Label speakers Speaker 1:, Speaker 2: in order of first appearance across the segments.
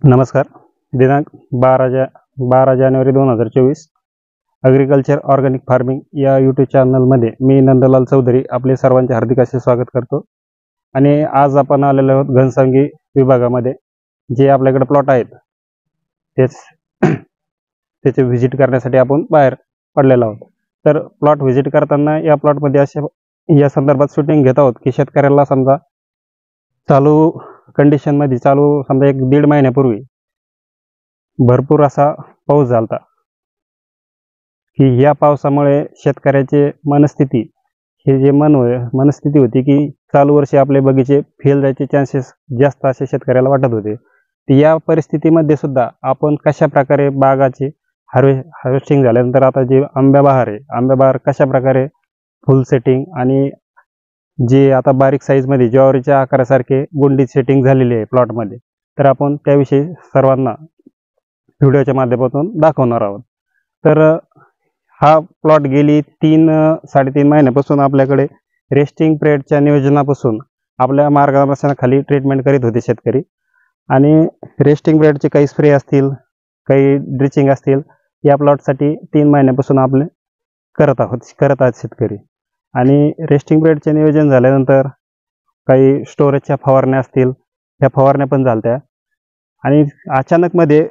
Speaker 1: नमस्कार. दिनांक 12 जानेवारी 2024 agriculture organic farming या यूट्यूब चॅनलमध्ये मी नंदलाल चौधरी आपले सर्वांचे हार्दिक असे स्वागत करतो. आणि आज आपण आलेलो आहोत घनसावंगी विभागामध्ये. जे आपल्याकडे प्लॉट आहेत तेच त्याचे व्हिजिट करण्यासाठी आपण बाहेर पडलेलो आहोत. तर प्लॉट व्हिजिट करताना या प्लॉटमध्ये अशा या संदर्भात शूटिंग घेत आहोत की शेतकऱ्याला समजा चालू कंडिशनमध्ये समजा 1-1.5 महिन्यापूर्वी भरपूर असा पाऊस झाला की या पावसामुळे शेतकऱ्याचे मनस्थिती मनस्थिती होती की चालू वर्षी आपले बगीचे फेल जायचे चान्सेस जास्त असे शेतकऱ्याला वाटत होते. तर या परिस्थितीमध्ये सुद्धा आपण कशा प्रकारे बागाची हार्वेस्टिंग झाल्यानंतर आता जे आंब्याबहार कशा प्रकारे फुल सेटिंग आणि जे आता बारीक साईजमध्ये ज्वारीच्या आकारासारखे गुंडी सेटिंग झालेली आहे प्लॉटमध्ये, तर आपण त्याविषयी सर्वांना व्हिडिओच्या माध्यमातून दाखवणार आहोत. तर हा प्लॉट गेली 3-3.5 महिन्यापासून आपल्याकडे रेस्टिंग पिरियडच्या नियोजनापासून आपल्या मार्गदर्शनाखाली ट्रीटमेंट करीत होते शेतकरी. आणि रेस्टिंग पिरियडचे काही स्प्रे असतील, काही ड्रिचिंग असतील, या प्लॉटसाठी 3 महिन्यापासून आपले करत आहेत शेतकरी. आणि रेस्टिंग पिरियडचे नियोजन झाल्यानंतर काही स्टोरेजच्या फवारण्या असतील, ह्या फवारण्या पण झाल्या. आणि अचानकमध्ये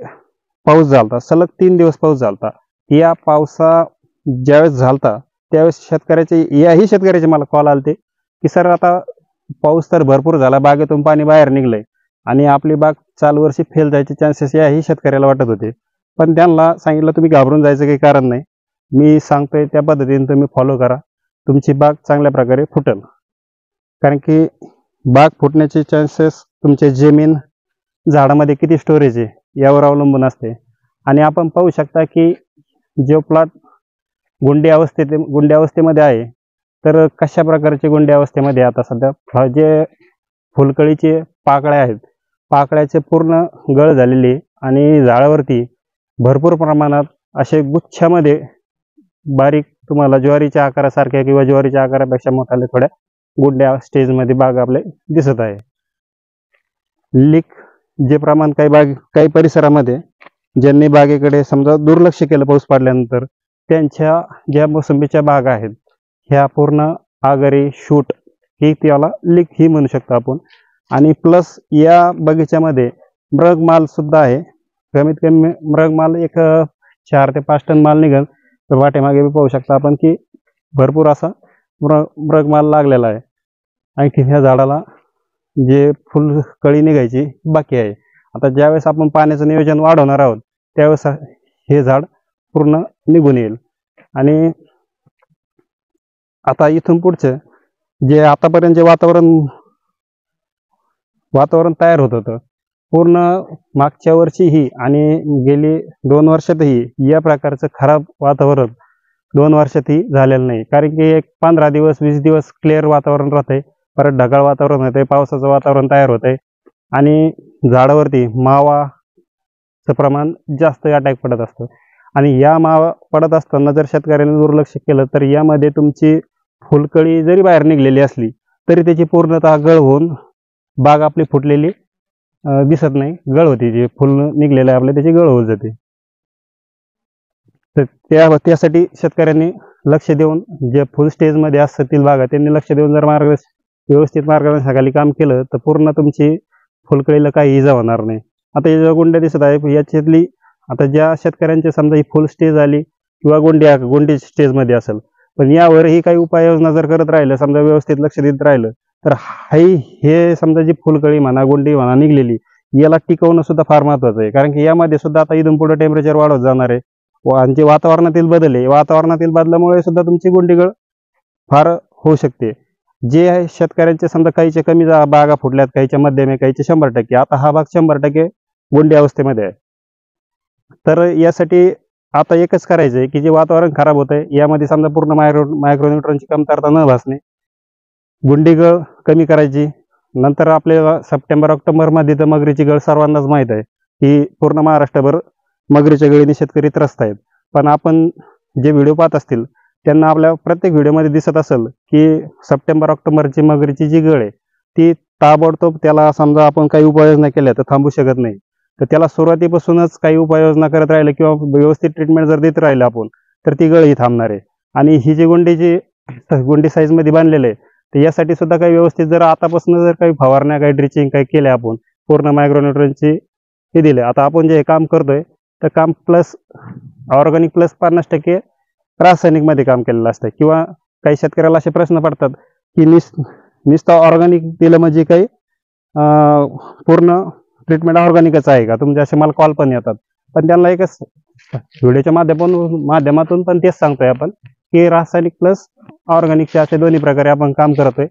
Speaker 1: पाऊस झाला, सलग 3 दिवस पाऊस झाला. या पावसा ज्यावेळेस झालता त्यावेळेस शेतकऱ्याचे मला कॉल आलते की सर आता पाऊस तर भरपूर झाला, बागेतून पाणी बाहेर निघलंय आणि आपली बाग चालू वर्षी फेल जायचे चान्सेस याही शेतकऱ्याला वाटत होते. पण त्यांना सांगितलं तुम्ही घाबरून जायचं काही कारण नाही, मी सांगतोय त्या पद्धतीने तुम्ही फॉलो करा, तुमची बाग चांगल्या प्रकारे फुटेल. कारण की बाग फुटण्याचे चान्सेस तुमचे जमीन झाडामध्ये किती स्टोरेज आहे यावर अवलंबून असते. आणि आपण पाहू शकता की जो प्लॉट गुंडी अवस्थेमध्ये आहे, तर कशा प्रकारचे गुंडी अवस्थेमध्ये आता सध्या जे फुलकळीचे पाकळ्या आहेत, पाकळ्याचे पूर्ण गळ झालेली आणि झाडावरती भरपूर प्रमाणात असे गुच्छामध्ये बारीक तुम्हाला ज्वारीच्या आकारासारख्या किंवा ज्वारीच्या आकारापेक्षा मोठ्या थोड्या गुंड्या स्टेजमध्ये बाग आपले दिसत आहे. लीक जे प्रमाण काही परिसरामध्ये ज्यांनी बागेकडे समजा दुर्लक्ष केलं पाऊस पडल्यानंतर, त्यांच्या ज्या मोसंबीच्या बागा आहेत ह्या पूर्ण आगरी शूट ही त्याला लीक ही म्हणू शकतो आपण. आणि प्लस या बगीच्यामध्ये मृगमाल सुद्धा आहे. कमीत कमी मृगमाल एक 4 ते 5 टन माल निघेल. तर वाटेमागे पाहू शकता आपण की भरपूर असा मृगमाल लागलेला आहे. आणखी ह्या झाडाला जे फुलकळी निघायची बाकी आहे. आता ज्यावेळेस आपण पाण्याचं नियोजन वाढवणार आहोत त्यावेळेस हे झाड पूर्ण निघून येईल. आणि आता इथून पुढचं जे आतापर्यंत जे वातावरण तयार होत होतं पूर्ण मागच्या वर्षीही आणि गेली 2 वर्षातही या प्रकारचं खराब वातावरण 2 वर्षातही झालेलं नाही. कारण की एक 15 दिवस 20 दिवस क्लिअर वातावरण राहतंय, परत ढगाळ वातावरण होतंय, पावसाचं वातावरण तयार होतंय आणि झाडावरती मावाचं प्रमाण जास्त अटॅक पडत असतं. आणि या मावा पडत असताना जर शेतकऱ्यांनी दुर्लक्ष केलं तर यामध्ये तुमची फुलकळी जरी बाहेर निघलेली असली तरी त्याची पूर्णतः गळ होऊन बाग आपली फुटलेली दिसत नाही. गळ होती, जे फुल निघलेलं आहे आपल्या त्याची गळ होत जाते. तर त्यासाठी शेतकऱ्यांनी लक्ष देऊन जे फुल स्टेजमध्ये असतील बागा त्यांनी लक्ष देऊन जर व्यवस्थित मार्गदर्शनाखाली काम केलं तर पूर्ण तुमची फुलकळीला काही इजा होणार नाही. आता या ज्या गुंड्या दिसत आहे याच्यातली आता ज्या शेतकऱ्यांचे समजा ही फुल स्टेज आली किंवा गुंडी स्टेजमध्ये असेल, पण यावरही काही उपाययोजना जर करत राहिलं, समजा व्यवस्थित लक्ष देत राहिलं, तर हे समजा जी फुलकळी म्हणा गुंडी म्हणा निघलेली याला टिकवणं सुद्धा फार महत्वाचं आहे. कारण की यामध्ये सुद्धा आता इथून पुढे टेम्परेचर वाढत जाणार आहे आणि जे वातावरणातील बदल आहे, वातावरणातील बदलामुळे सुद्धा तुमची गुंडीगळ फार होऊ शकते. जे शेतकऱ्यांचे समजा काहीचे कमी बागा फुटल्यात, काहीच्या मध्यम आहे, काहीचे 100%, आता हा भाग 100% गुंडी अवस्थेमध्ये आहे. तर यासाठी आता एकच करायचं आहे की जे वातावरण खराब होत आहे यामध्ये समजा पूर्ण मायक्रोन्यूट्रॉनची कमतरता न भासणे, गुंडीगळ कमी करायची. नंतर आपल्याला सप्टेंबर-ऑक्टोबरमध्ये तर मगरीची गळ सर्वांनाच माहीत आहे की पूर्ण महाराष्ट्रभर मगरीच्या गळीने शेतकरी त्रस्त आहेत. पण आपण जे व्हिडिओ पाहत असतील त्यांना आपल्या प्रत्येक व्हिडिओमध्ये दिसत असेल की सप्टेंबर-ऑक्टोबरची मगरीची जी गळ आहे ती ताबडतोब त्याला समजा आपण काही उपाययोजना केल्या तर थांबू शकत नाही. तर त्याला सुरुवातीपासूनच काही उपाययोजना करत राहिलं किंवा व्यवस्थित ट्रीटमेंट जर देत राहिलं आपण, तर ती गळही थांबणार आहे. आणि ही जी गुंडी साईजमध्ये बांधलेलं आहे, तर यासाठी सुद्धा काही व्यवस्थित जर आतापासून जर काही फवारण्या, काही ड्रिचिंग काही केल्या आपण, पूर्ण मायक्रोन्यूट्रनची हे दिले. आता आपण जे काम करतोय तर काम प्लस ऑर्गॅनिक प्लस 50% रासायनिकमध्ये काम केलेलं असतं. किंवा काही शेतकऱ्याला असे प्रश्न पडतात की नुसतं ऑर्गॅनिक दिलं म्हणजे काही पूर्ण ट्रीटमेंट ऑर्गॅनिकच आहे का, तुमचे असे मला कॉल पण येतात. पण त्यांना एकच व्हिडिओच्या माध्यमातून पण तेच सांगतोय आपण की रासायनिक प्लस ऑर्गॅनिकचे असे दोन्ही प्रकारे आपण काम करतोय.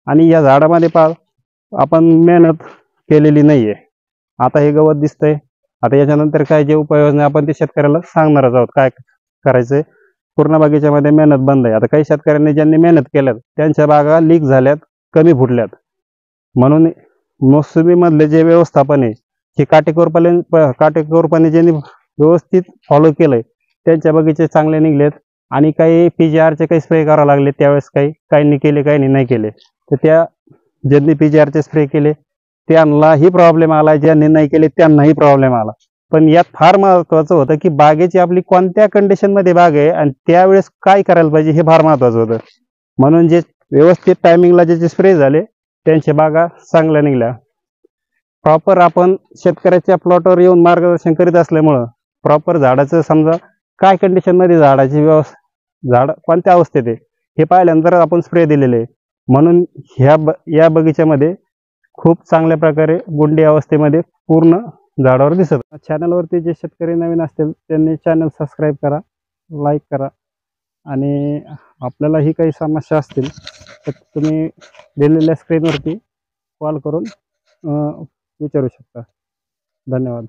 Speaker 1: आणि या झाडामध्ये आपण मेहनत केलेली नाहीये. आता हे गवत दिसतंय, आता याच्यानंतर काय जे उपाययोजना आपण ते शेतकऱ्याला सांगणारच आहोत काय करायचंय. पूर्ण बागेच्यामध्ये मेहनत बंद आहे. आता काही शेतकऱ्यांनी ज्यांनी मेहनत केल्यात त्यांच्या बागा लीक झाल्यात, कमी फुटल्यात. म्हणून मोसमी मधले जे व्यवस्थापन आहे हे काटेकोरपणे ज्यांनी व्यवस्थित फॉलो केलंय त्यांच्या बगीचे चांगले निघलेत. आणि काही PGRचे काही स्प्रे करावे लागले त्यावेळेस, काहींनी केले, काहींनी नाही केले. तर त्या ज्यांनी PGRचे स्प्रे केले त्यांनाही प्रॉब्लेम आला, ज्यांनी नाही केले त्यांनाही प्रॉब्लेम आला. पण यात फार महत्वाचं होतं की बागेची आपली कोणत्या कंडिशनमध्ये बाग आहे आणि त्यावेळेस काय करायला पाहिजे हे फार महत्वाचं होतं. म्हणून जे व्यवस्थित टायमिंगला जे स्प्रे झाले त्यांच्या बागा चांगल्या निघल्या. प्रॉपर आपण शेतकऱ्याच्या प्लॉटवर येऊन मार्गदर्शन करीत असल्यामुळं प्रॉपर झाडाचं समजा काय कंडिशनमध्ये झाडाची झाड कोणत्या अवस्थेत आहे हे पाहिल्यानंतर आपण स्प्रे दिलेले आहे. म्हणून या बगीच्यामध्ये खूप चांगल्या प्रकारे गुंडी अवस्थेमध्ये पूर्ण झाडावर दिसत. चॅनलवरती जे शेतकरी नवीन असतील त्यांनी चॅनल सबस्क्राईब करा, लाईक करा. आणि आपल्यालाही काही समस्या असतील तर तुम्ही दिलेल्या स्क्रीनवरती कॉल करून विचारू शकता. धन्यवाद.